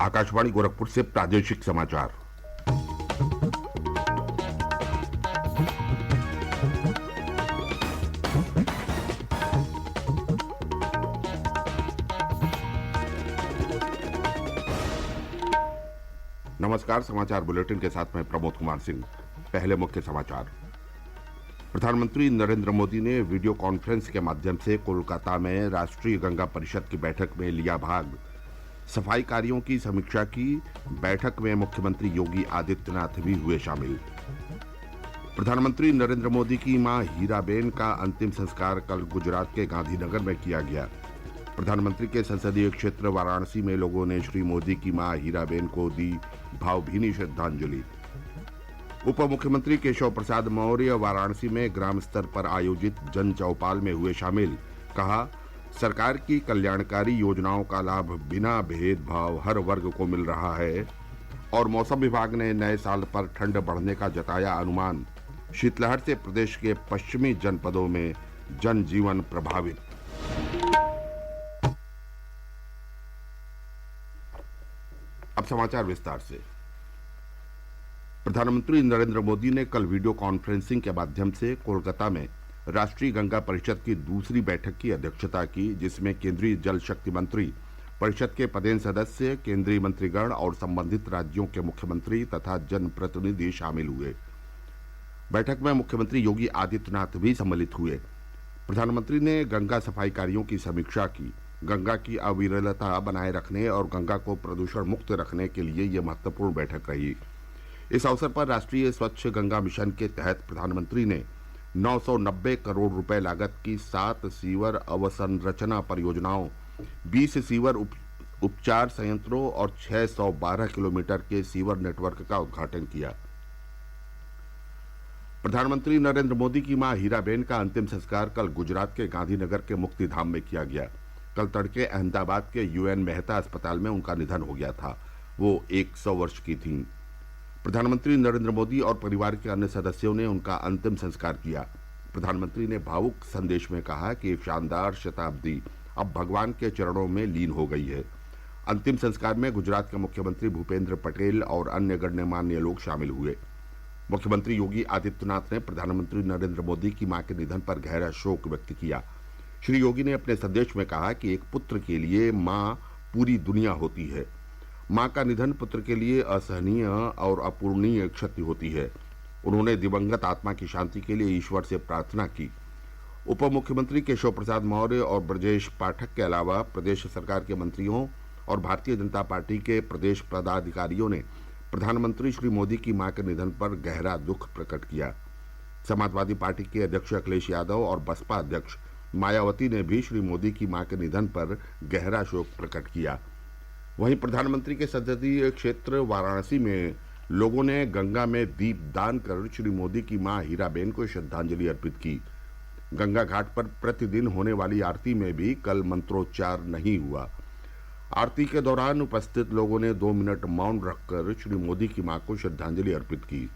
आकाशवाणी गोरखपुर से प्रादेशिक समाचार। नमस्कार। समाचार बुलेटिन के साथ मैं प्रमोद कुमार सिंह। पहले मुख्य समाचार। प्रधानमंत्री नरेंद्र मोदी ने वीडियो कॉन्फ्रेंस के माध्यम से कोलकाता में राष्ट्रीय गंगा परिषद की बैठक में लिया भाग। सफाई कार्यों की समीक्षा की। बैठक में मुख्यमंत्री योगी आदित्यनाथ भी हुए शामिल। प्रधानमंत्री नरेंद्र मोदी की मां हीराबेन का अंतिम संस्कार कल गुजरात के गांधीनगर में किया गया। प्रधानमंत्री के संसदीय क्षेत्र वाराणसी में लोगों ने श्री मोदी की मां हीराबेन को दी भावभीनी श्रद्धांजलि। उप मुख्यमंत्री केशव प्रसाद मौर्य वाराणसी में ग्राम स्तर पर आयोजित जन चौपाल में हुए शामिल। कहा, सरकार की कल्याणकारी योजनाओं का लाभ बिना भेदभाव हर वर्ग को मिल रहा है। और मौसम विभाग ने नए साल पर ठंड बढ़ने का जताया अनुमान। शीतलहर से प्रदेश के पश्चिमी जनपदों में जनजीवन प्रभावित। अब समाचार विस्तार से। प्रधानमंत्री नरेंद्र मोदी ने कल वीडियो कॉन्फ्रेंसिंग के माध्यम से कोलकाता में राष्ट्रीय गंगा परिषद की दूसरी बैठक की अध्यक्षता की, जिसमें केंद्रीय जल शक्ति मंत्री, परिषद के पदेन सदस्य, केंद्रीय मंत्रीगण और संबंधित राज्यों के मुख्यमंत्री तथा जनप्रतिनिधि शामिल हुए। बैठक में मुख्यमंत्री योगी आदित्यनाथ भी सम्मिलित हुए। प्रधानमंत्री ने गंगा सफाई कार्यों की समीक्षा की। गंगा की अविरलता बनाए रखने और गंगा को प्रदूषण मुक्त रखने के लिए यह महत्वपूर्ण बैठक रही। इस अवसर पर राष्ट्रीय स्वच्छ गंगा मिशन के तहत प्रधानमंत्री ने 990 करोड़ रुपए लागत की 7 सीवर अवसंरचना परियोजनाओं, 20 सीवर उपचार संयंत्रों और 612 किलोमीटर के सीवर नेटवर्क का उद्घाटन किया। प्रधानमंत्री नरेंद्र मोदी की मां हीराबेन का अंतिम संस्कार कल गुजरात के गांधीनगर के मुक्तिधाम में किया गया। कल तड़के अहमदाबाद के यूएन मेहता अस्पताल में उनका निधन हो गया था। वो 100 वर्ष की थीं। प्रधानमंत्री नरेंद्र मोदी और परिवार के अन्य सदस्यों ने उनका अंतिम संस्कार किया। प्रधानमंत्री ने भावुक संदेश में कहा कि शानदार शताब्दी अब भगवान के चरणों में लीन हो गई है। अंतिम संस्कार में गुजरात के मुख्यमंत्री भूपेंद्र पटेल और अन्य गण्यमान्य लोग शामिल हुए। मुख्यमंत्री योगी आदित्यनाथ ने प्रधानमंत्री नरेंद्र मोदी की मां के निधन पर गहरा शोक व्यक्त किया। श्री योगी ने अपने संदेश में कहा कि एक पुत्र के लिए मां पूरी दुनिया होती है। मां का निधन पुत्र के लिए असहनीय और अपूरणीय क्षति होती है। उन्होंने दिवंगत आत्मा की शांति के लिए ईश्वर से प्रार्थना की। उप मुख्यमंत्री केशव प्रसाद मौर्य और ब्रजेश पाठक के अलावा प्रदेश सरकार के मंत्रियों और भारतीय जनता पार्टी के प्रदेश पदाधिकारियों ने प्रधानमंत्री श्री मोदी की मां के निधन पर गहरा दुख प्रकट किया। समाजवादी पार्टी के अध्यक्ष अखिलेश यादव और बसपा अध्यक्ष मायावती ने भी श्री मोदी की मां के निधन पर गहरा शोक प्रकट किया। वहीं प्रधानमंत्री के संसदीय क्षेत्र वाराणसी में लोगों ने गंगा में दीप दान कर श्री मोदी की मां हीराबेन को श्रद्धांजलि अर्पित की। गंगा घाट पर प्रतिदिन होने वाली आरती में भी कल मंत्रोच्चार नहीं हुआ। आरती के दौरान उपस्थित लोगों ने 2 मिनट मौन रखकर श्री मोदी की मां को श्रद्धांजलि अर्पित की।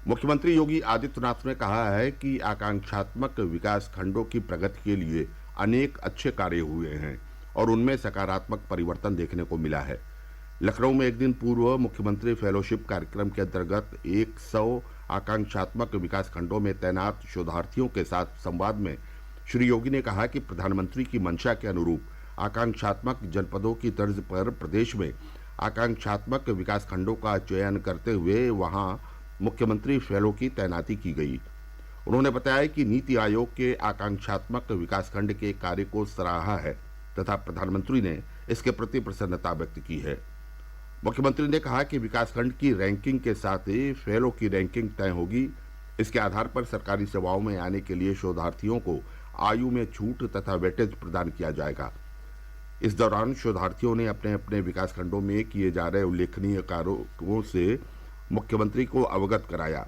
मुख्यमंत्री योगी आदित्यनाथ ने कहा है कि आकांक्षात्मक विकास खंडों की प्रगति के लिए अनेक अच्छे कार्य हुए हैं और उनमें सकारात्मक परिवर्तन देखने को मिला है। लखनऊ में एक दिन पूर्व मुख्यमंत्री फेलोशिप कार्यक्रम के अंतर्गत 100 आकांक्षात्मक विकास खंडों में तैनात शोधार्थियों के साथ संवाद में श्री योगी ने कहा कि प्रधानमंत्री की मंशा के अनुरूप आकांक्षात्मक जनपदों की तर्ज पर प्रदेश में आकांक्षात्मक विकास खंडों का चयन करते हुए वहां मुख्यमंत्री फेलो की तैनाती की गई। उन्होंने बताया कि नीति आयोग के आकांक्षात्मक विकास खंड के कार्य को सराहा है तथा प्रधानमंत्री ने इसके प्रति प्रसन्नता व्यक्त की है। मुख्यमंत्री ने कहा कि विकासखंड की रैंकिंग के साथ ही फेलो की रैंकिंग तय होगी। इसके आधार पर सरकारी सेवाओं में आने के लिए शोधार्थियों को आयु में छूट तथा वेटेज प्रदान किया जाएगा। इस दौरान शोधार्थियों ने अपने अपने विकासखंडों में किए जा रहे उल्लेखनीय कार्यों से मुख्यमंत्री को अवगत कराया।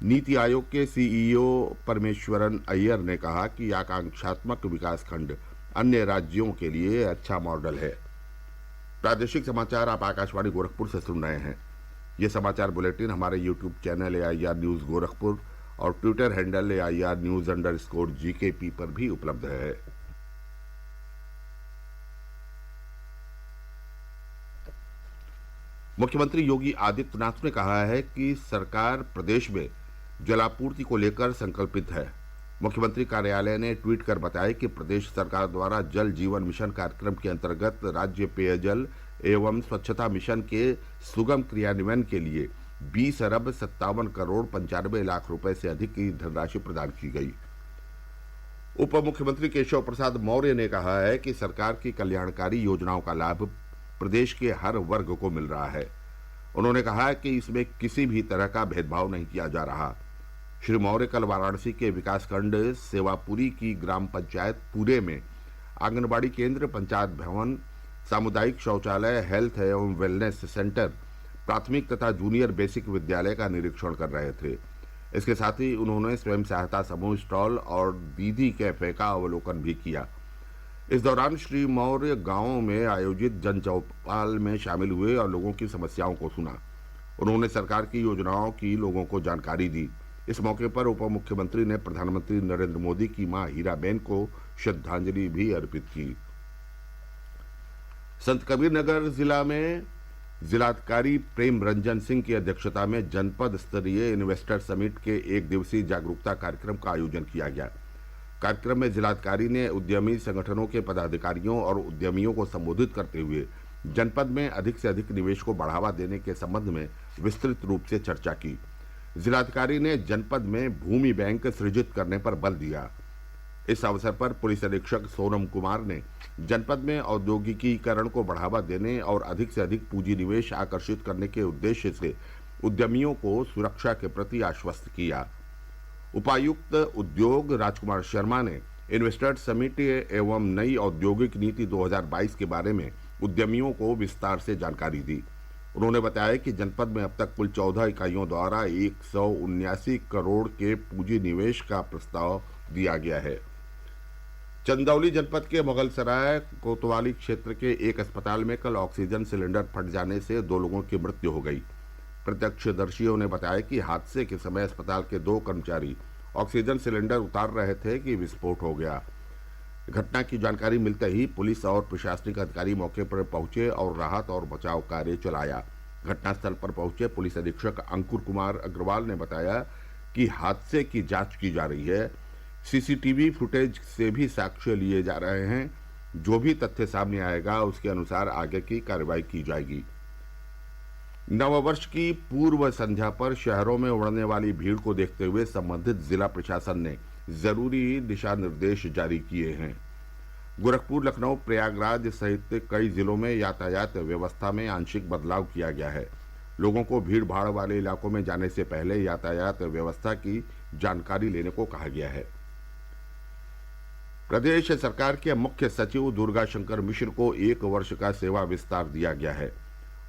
नीति आयोग के सीईओ परमेश्वरन अय्यर ने कहा कि आकांक्षात्मक विकासखंड अन्य राज्यों के लिए अच्छा मॉडल है। प्रादेशिक समाचार आप आकाशवाणी गोरखपुर से सुन रहे हैं। ये समाचार बुलेटिन हमारे YouTube channel AIR news Gorakhpur और ट्विटर हैंडल AIR न्यूज़_GKP पर भी उपलब्ध है। मुख्यमंत्री योगी आदित्यनाथ ने कहा है कि सरकार प्रदेश में जलापूर्ति को लेकर संकल्पित है। मुख्यमंत्री कार्यालय ने ट्वीट कर बताया कि प्रदेश सरकार द्वारा जल जीवन मिशन कार्यक्रम के अंतर्गत राज्य पेयजल एवं स्वच्छता मिशन के सुगम क्रियान्वयन के लिए 20 अरब 57 करोड़ 95 लाख रुपए से अधिक की धनराशि प्रदान की गई। उप मुख्यमंत्री केशव प्रसाद मौर्य ने कहा है कि सरकार की कल्याणकारी योजनाओं का लाभ प्रदेश के हर वर्ग को मिल रहा है। उन्होंने कहा कि इसमें किसी भी तरह का भेदभाव नहीं किया जा रहा। श्री मौर्य कल वाराणसी के विकासखंड सेवापुरी की ग्राम पंचायत पूरे में आंगनबाड़ी केंद्र, पंचायत भवन, सामुदायिक शौचालय, हेल्थ एवं वेलनेस सेंटर, प्राथमिक तथा जूनियर बेसिक विद्यालय का निरीक्षण कर रहे थे। इसके साथ ही उन्होंने स्वयं सहायता समूह स्टॉल और दीदी कैफे का अवलोकन भी किया। इस दौरान श्री मौर्य गांवों में आयोजित जन चौपाल में शामिल हुए और लोगों की समस्याओं को सुना। उन्होंने सरकार की योजनाओं की लोगों को जानकारी दी। इस मौके पर उप मुख्यमंत्री ने प्रधानमंत्री नरेंद्र मोदी की मां हीराबेन को श्रद्धांजलि भी अर्पित की। संत कबीरनगर जिला में जिलाधिकारी प्रेम रंजन सिंह की अध्यक्षता में जनपद स्तरीय इन्वेस्टर समिट के एक दिवसीय जागरूकता कार्यक्रम का आयोजन किया गया। कार्यक्रम में जिलाधिकारी ने उद्यमी संगठनों के पदाधिकारियों और उद्यमियों को संबोधित करते हुए जनपद में अधिक से अधिक निवेश को बढ़ावा देने के संबंध में विस्तृत रूप से चर्चा की। जिलाधिकारी ने जनपद में भूमि बैंक सृजित करने पर बल दिया। इस अवसर पर पुलिस अधीक्षक सोनम कुमार ने जनपद में औद्योगिकीकरण को बढ़ावा देने और अधिक से अधिक पूंजी निवेश आकर्षित करने के उद्देश्य से उद्यमियों को सुरक्षा के प्रति आश्वस्त किया। उपायुक्त उद्योग राजकुमार शर्मा ने इन्वेस्टर्स समिट एवं नई औद्योगिक नीति 2022 के बारे में उद्यमियों को विस्तार से जानकारी दी। उन्होंने बताया कि जनपद में अब तक कुल 14 इकाइयों द्वारा 179 करोड़ के पूंजी निवेश का प्रस्ताव दिया गया है। चंदौली जनपद के मुगलसराय कोतवाली क्षेत्र के एक अस्पताल में कल ऑक्सीजन सिलेंडर फट जाने से 2 लोगों की मृत्यु हो गई। प्रत्यक्षदर्शियों ने बताया कि हादसे के समय अस्पताल के 2 कर्मचारी ऑक्सीजन सिलेंडर उतार रहे थे कि विस्फोट हो गया। घटना की जानकारी मिलते ही पुलिस और प्रशासनिक अधिकारी मौके पर पहुंचे और राहत और बचाव कार्य चलाया। घटनास्थल पर पहुंचे पुलिस अधीक्षक अंकुर कुमार अग्रवाल ने बताया कि हादसे की जांच की जा रही है। सीसीटीवी फुटेज से भी साक्ष्य लिए जा रहे हैं। जो भी तथ्य सामने आएगा उसके अनुसार आगे की कार्रवाई की जाएगी। नववर्ष की पूर्व संध्या पर शहरों में उमड़ने वाली भीड़ को देखते हुए संबंधित जिला प्रशासन ने जरूरी दिशा निर्देश जारी किए हैं। गोरखपुर, लखनऊ, प्रयागराज सहित कई जिलों में यातायात व्यवस्था में आंशिक बदलाव किया गया है। लोगों को भीड़ भाड़ वाले इलाकों में जाने से पहले यातायात व्यवस्था की जानकारी लेने को कहा गया है। प्रदेश सरकार के मुख्य सचिव दुर्गा शंकर मिश्र को 1 वर्ष का सेवा विस्तार दिया गया है।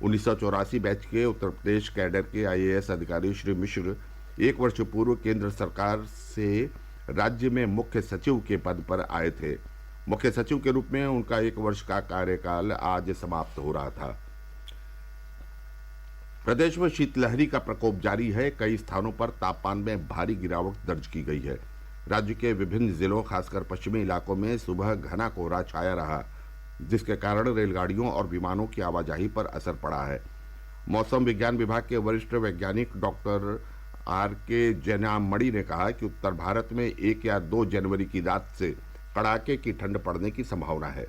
1984 बैच के उत्तर प्रदेश कैडर के IAS अधिकारी श्री मिश्र 1 वर्ष पूर्व केंद्र सरकार से राज्य में मुख्य सचिव के पद पर आए थे। मुख्य सचिव के रूप में उनका 1 वर्ष का कार्यकाल आज समाप्त हो रहा था। प्रदेश में शीतलहरी का प्रकोप जारी है। कई स्थानों पर तापमान में भारी गिरावट दर्ज की गई है। राज्य के विभिन्न जिलों, खासकर पश्चिमी इलाकों में सुबह घना कोहरा छाया रहा, जिसके कारण रेलगाड़ियों और विमानों की आवाजाही पर असर पड़ा है। मौसम विज्ञान विभाग के वरिष्ठ वैज्ञानिक डॉक्टर RK जैनामणि ने कहा कि उत्तर भारत में 1 या 2 जनवरी की रात से कड़ाके की ठंड पड़ने की संभावना है।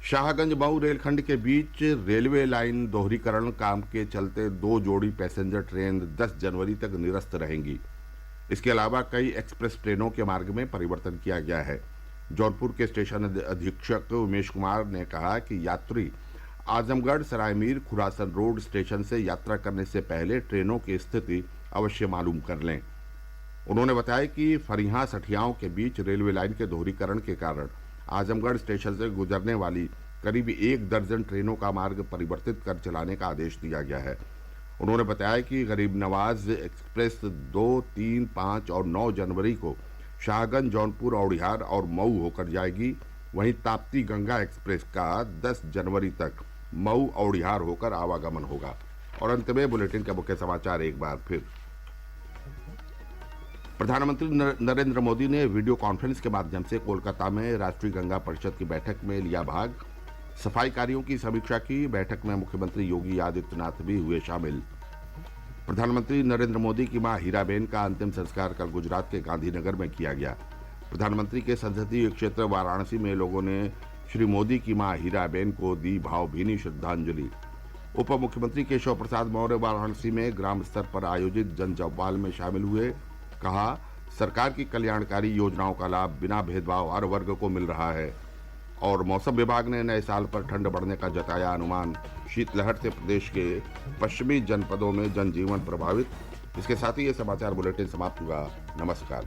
शाहगंज मऊ रेलखंड के बीच रेलवे लाइन दोहरीकरण काम के चलते 2 जोड़ी पैसेंजर ट्रेन 10 जनवरी तक निरस्त रहेंगी। इसके अलावा कई एक्सप्रेस ट्रेनों के मार्ग में परिवर्तन किया गया है। जौनपुर के स्टेशन अधीक्षक उमेश कुमार ने कहा कि यात्री आजमगढ़, सरायमीर, खुरासन रोड स्टेशन से यात्रा करने से पहले ट्रेनों की स्थिति अवश्य मालूम कर लें। उन्होंने बताया कि फरिहा सठियाओं के बीच रेलवे लाइन के दोहरीकरण के कारण आजमगढ़ स्टेशन से गुजरने वाली करीब 1 दर्जन ट्रेनों का मार्ग परिवर्तित कर चलाने का आदेश दिया गया है। उन्होंने बताया कि गरीब नवाज एक्सप्रेस 2, 3, 5 और 9 जनवरी को शाहगंज, जौनपुर, औड़िहार और मऊ होकर जाएगी। वहीं ताप्ती गंगा एक्सप्रेस का 10 जनवरी तक मऊ औड़िहार होकर आवागमन होगा। और अंत में बुलेटिन के मुख्य समाचार एक बार फिर। प्रधानमंत्री नरेंद्र मोदी ने वीडियो कॉन्फ्रेंस के माध्यम से कोलकाता में राष्ट्रीय गंगा परिषद की बैठक में लिया भाग। सफाई कार्यों की समीक्षा की। बैठक में मुख्यमंत्री योगी आदित्यनाथ भी हुए शामिल। प्रधानमंत्री नरेंद्र मोदी की मां हीराबेन का अंतिम संस्कार कल गुजरात के गांधीनगर में किया गया। प्रधानमंत्री के संसदीय क्षेत्र वाराणसी में लोगों ने श्री मोदी की मां हीराबेन को दी भावभीनी श्रद्धांजलि। उप मुख्यमंत्री केशव प्रसाद मौर्य वाराणसी में ग्राम स्तर पर आयोजित जन चौपाल में शामिल हुए। कहा, सरकार की कल्याणकारी योजनाओं का लाभ बिना भेदभाव हर वर्ग को मिल रहा है। और मौसम विभाग ने नए साल पर ठंड बढ़ने का जताया अनुमान। शीतलहर से प्रदेश के पश्चिमी जनपदों में जनजीवन प्रभावित। इसके साथ ही ये समाचार बुलेटिन समाप्त हुआ। नमस्कार।